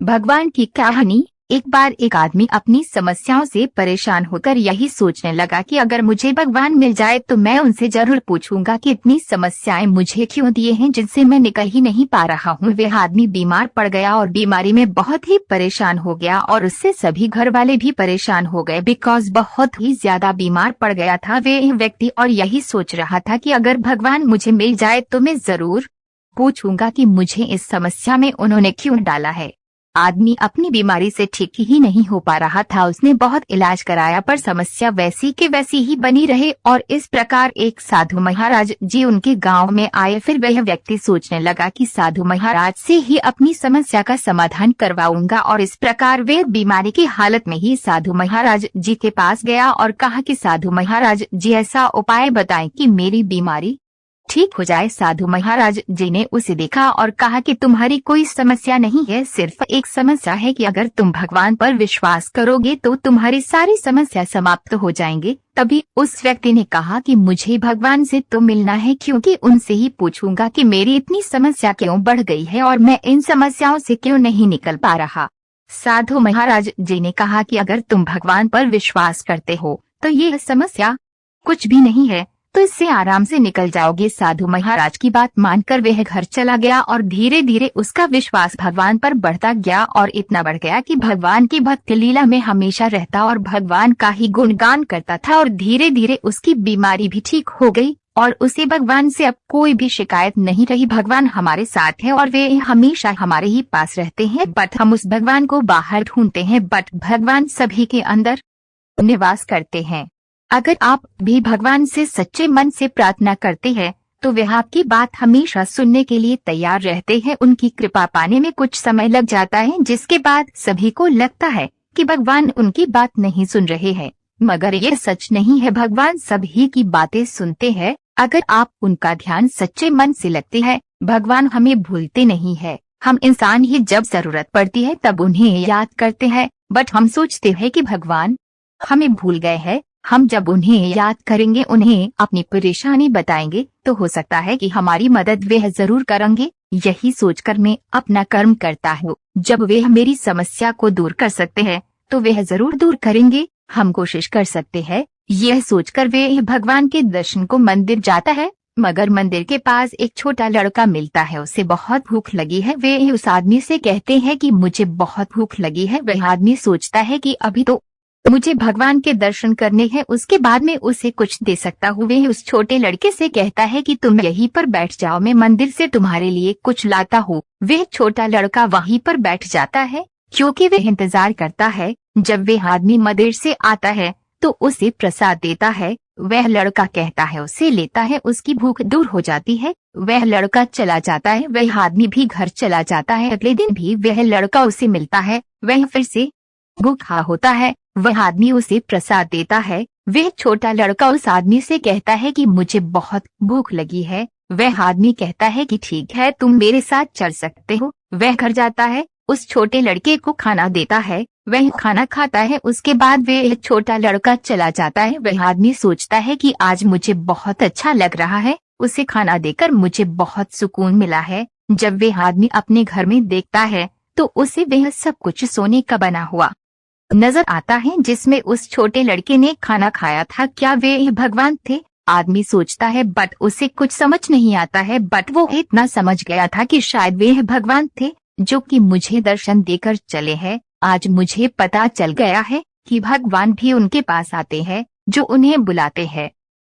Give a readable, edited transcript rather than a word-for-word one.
भगवान की कहानी। एक बार एक आदमी अपनी समस्याओं से परेशान होकर यही सोचने लगा कि अगर मुझे भगवान मिल जाए तो मैं उनसे जरूर पूछूंगा कि इतनी समस्याएं मुझे क्यों दिए हैं जिनसे मैं निकल ही नहीं पा रहा हूँ। वह आदमी बीमार पड़ गया और बीमारी में बहुत ही परेशान हो गया और उससे सभी घर वाले भी परेशान हो गए बिकॉज बहुत ही ज्यादा बीमार पड़ गया था वह व्यक्ति। और यही सोच रहा था कि अगर भगवान मुझे मिल जाए तो मैं जरूर पूछूंगा कि मुझे इस समस्या में उन्होंने क्यों डाला है। आदमी अपनी बीमारी से ठीक ही नहीं हो पा रहा था। उसने बहुत इलाज कराया पर समस्या वैसी के वैसी ही बनी रहे और इस प्रकार एक साधु महाराज जी उनके गांव में आए। फिर वह व्यक्ति सोचने लगा कि साधु महाराज से ही अपनी समस्या का समाधान करवाऊंगा और इस प्रकार वह बीमारी की हालत में ही साधु महाराज जी के पास गया और कहा कि साधु महाराज जी ऐसा उपाय बताएं कि मेरी बीमारी ठीक हो जाए। साधु महाराज जी ने उसे देखा और कहा कि तुम्हारी कोई समस्या नहीं है, सिर्फ एक समस्या है कि अगर तुम भगवान पर विश्वास करोगे तो तुम्हारी सारी समस्या समाप्त हो जाएंगे। तभी उस व्यक्ति ने कहा कि मुझे भगवान से तो मिलना है क्योंकि उनसे ही पूछूंगा कि मेरी इतनी समस्या क्यों बढ़ गई है और मैं इन समस्याओं से क्यों नहीं निकल पा रहा। साधु महाराज जी ने कहा कि अगर तुम भगवान पर विश्वास करते हो तो ये समस्या कुछ भी नहीं है, तो इससे आराम से निकल जाओगे। साधु महाराज की बात मानकर वह घर चला गया और धीरे धीरे उसका विश्वास भगवान पर बढ़ता गया और इतना बढ़ गया कि भगवान की भक्ति लीला में हमेशा रहता और भगवान का ही गुणगान करता था और धीरे धीरे उसकी बीमारी भी ठीक हो गई और उसे भगवान से अब कोई भी शिकायत नहीं रही। भगवान हमारे साथ है और वे हमेशा हमारे ही पास रहते हैं, बट हम उस भगवान को बाहर ढूंढते हैं, बट भगवान सभी के अंदर निवास करते हैं। अगर आप भी भगवान से सच्चे मन से प्रार्थना करते हैं तो वे आपकी बात हमेशा सुनने के लिए तैयार रहते हैं। उनकी कृपा पाने में कुछ समय लग जाता है जिसके बाद सभी को लगता है कि भगवान उनकी बात नहीं सुन रहे हैं, मगर ये सच नहीं है। भगवान सभी की बातें सुनते हैं अगर आप उनका ध्यान सच्चे मन से लगते हैं। भगवान हमें भूलते नहीं है। हम इंसान ही जब जरूरत पड़ती है तब उन्हें याद करते हैं, बट हम सोचते हैं कि भगवान हमें भूल गए हैं। हम जब उन्हें याद करेंगे, उन्हें अपनी परेशानी बताएंगे तो हो सकता है कि हमारी मदद वे जरूर करेंगे। यही सोचकर मैं अपना कर्म करता हूँ। जब वे मेरी समस्या को दूर कर सकते हैं तो वे जरूर दूर करेंगे। हम कोशिश कर सकते हैं। यह सोचकर वे भगवान के दर्शन को मंदिर जाता है, मगर मंदिर के पास एक छोटा लड़का मिलता है। उसे बहुत भूख लगी है। वे उस आदमी से कहते हैं कि मुझे बहुत भूख लगी है। वह आदमी सोचता है कि अभी तो मुझे भगवान के दर्शन करने हैं, उसके बाद में उसे कुछ दे सकता हूँ। वह उस छोटे लड़के से कहता है कि तुम यहीं पर बैठ जाओ, मैं मंदिर से तुम्हारे लिए कुछ लाता हूँ। वह छोटा लड़का वहीं पर बैठ जाता है क्योंकि वह इंतजार करता है जब वह आदमी मंदिर से आता है तो उसे प्रसाद देता है। वह लड़का कहता है, उसे लेता है, उसकी भूख दूर हो जाती है। वह लड़का चला जाता है। वह आदमी भी घर चला जाता है। अगले दिन भी वह लड़का उसे मिलता है। वह फिर से भूखा होता है। वह आदमी उसे प्रसाद देता है। वह छोटा लड़का उस आदमी से कहता है कि मुझे बहुत भूख लगी है। वह आदमी कहता है कि ठीक है, तुम मेरे साथ चल सकते हो। वह घर जाता है, उस छोटे लड़के को खाना देता है। वह खाना खाता है। उसके बाद वह छोटा लड़का चला जाता है। वह आदमी सोचता है कि आज मुझे बहुत अच्छा लग रहा है, उसे खाना देकर मुझे बहुत सुकून मिला है। जब वह आदमी अपने घर में देखता है तो उसे वह सब कुछ सोने का बना हुआ नजर आता है जिसमें उस छोटे लड़के ने खाना खाया था। क्या वे भगवान थे? आदमी सोचता है, बट उसे कुछ समझ नहीं आता है, बट वो इतना समझ गया था कि शायद वे भगवान थे जो कि मुझे दर्शन देकर चले हैं। आज मुझे पता चल गया है कि भगवान भी उनके पास आते हैं जो उन्हें बुलाते हैं।